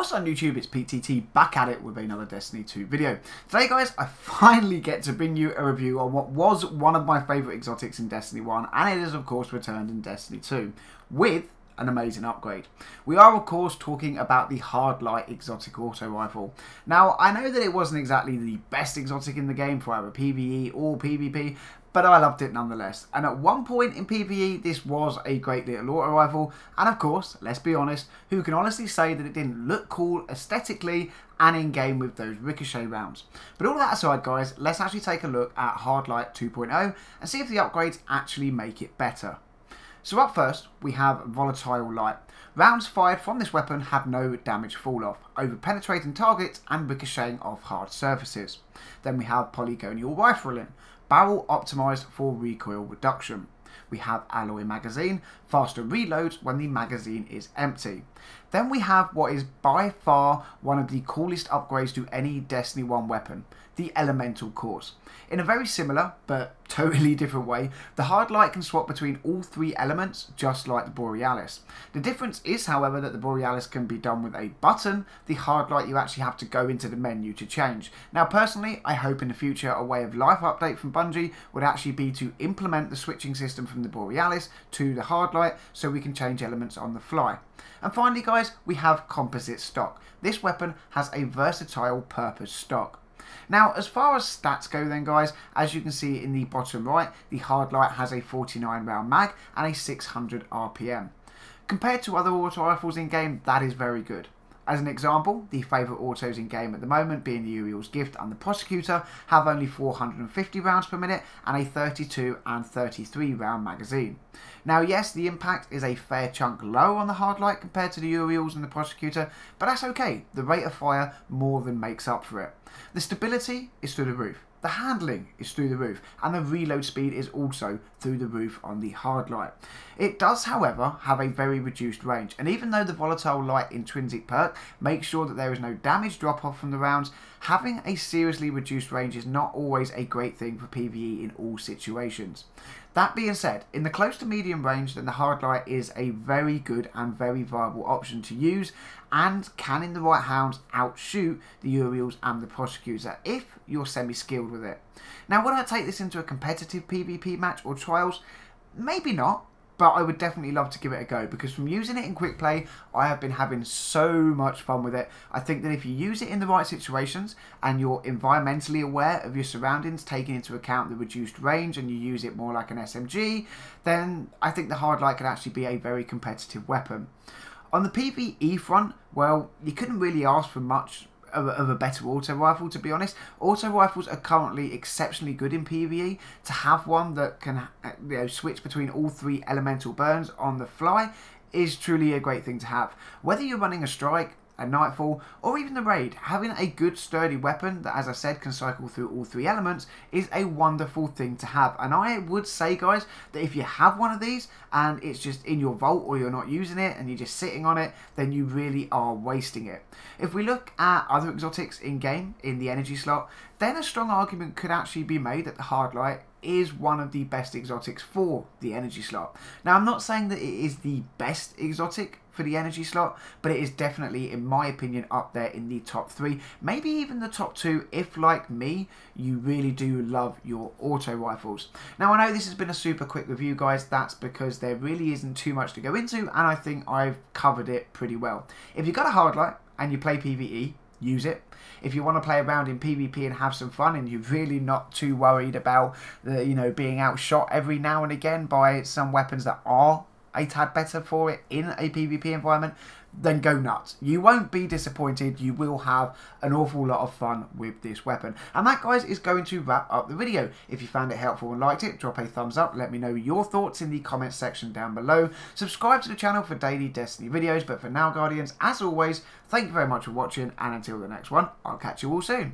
What's on YouTube? It's PTT back at it with another Destiny 2 video. Today guys, I finally get to bring you a review on what was one of my favourite exotics in Destiny 1, and it is of course returned in Destiny 2 with an amazing upgrade. We are of course talking about the Hard Light exotic auto rifle. Now I know that it wasn't exactly the best exotic in the game for either PvE or PvP, but I loved it nonetheless. And at one point in PvE, this was a great little auto rifle. And of course, let's be honest, who can honestly say that it didn't look cool aesthetically and in game with those ricochet rounds? But all that aside, guys, let's actually take a look at Hard Light 2.0 and see if the upgrades actually make it better. So up first, we have Volatile Light. Rounds fired from this weapon have no damage fall off, over penetrating targets and ricocheting off hard surfaces. Then we have Polygonial Rifling. Barrel optimised for recoil reduction. We have Alloy Magazine, faster reloads when the magazine is empty. Then we have what is by far one of the coolest upgrades to any Destiny 1 weapon, the Elemental Cores. In a very similar, but totally different way, the Hard Light can swap between all three elements, just like the Borealis. The difference is, however, that the Borealis can be done with a button. The Hard Light you actually have to go into the menu to change. Now personally, I hope in the future a way of life update from Bungie would actually be to implement the switching system from the Borealis to the Hard Light so we can change elements on the fly. And finally guys, we have Composite Stock. This weapon has a versatile purpose stock. Now, as far as stats go then guys, as you can see in the bottom right, the Hard Light has a 49 round mag and a 600 RPM. Compared to other auto rifles in game, that is very good. As an example, the favourite autos in game at the moment, being the Uriel's Gift and the Prosecutor, have only 450 rounds per minute and a 32 and 33 round magazine. Now yes, the impact is a fair chunk lower on the Hard Light compared to the Uriel's and the Prosecutor, but that's okay, the rate of fire more than makes up for it. The stability is through the roof. The handling is through the roof, and the reload speed is also through the roof on the Hard Light. It does, however, have a very reduced range, and even though the Volatile Light intrinsic perk makes sure that there is no damage drop off from the rounds, having a seriously reduced range is not always a great thing for PvE in all situations. That being said, in the close to medium range, then the Hard Light is a very good and very viable option to use, and can in the right hounds outshoot the Uriel's and the Prosecutor if you're semi-skilled with it. Now would I take this into a competitive PvP match or trials? Maybe not, but I would definitely love to give it a go, because from using it in quick play, I have been having so much fun with it. I think that if you use it in the right situations and you're environmentally aware of your surroundings, taking into account the reduced range, and you use it more like an SMG, then I think the Hard Light can actually be a very competitive weapon. On the PvE front, well, you couldn't really ask for much of a better auto rifle, to be honest. Auto rifles are currently exceptionally good in PvE. To have one that can switch between all three elemental burns on the fly is truly a great thing to have. Whether you're running a strike, a nightfall, or even the raid, having a good sturdy weapon that, as I said, can cycle through all three elements is a wonderful thing to have. And I would say guys that if you have one of these and it's just in your vault or you're not using it and you're just sitting on it, then you really are wasting it. If we look at other exotics in game in the energy slot, then a strong argument could actually be made that the Hard Light is one of the best exotics for the energy slot. Now I'm not saying that it is the best exotic for the energy slot, but it is definitely, in my opinion, up there in the top 3, maybe even the top 2 if, like me, you really do love your auto rifles. Now I know this has been a super quick review guys, that's because there really isn't too much to go into, and I think I've covered it pretty well. If you've got a Hard Light and you play PvE, use it. If you want to play around in PvP and have some fun, and you're really not too worried about the, being outshot every now and again by some weapons that are a tad better for it in a PvP environment, then go nuts. You won't be disappointed. You will have an awful lot of fun with this weapon. And that, guys, is going to wrap up the video. If you found it helpful and liked it, drop a thumbs up. Let me know your thoughts in the comments section down below. Subscribe to the channel for daily Destiny videos. But for now, Guardians, as always, thank you very much for watching. And until the next one, I'll catch you all soon.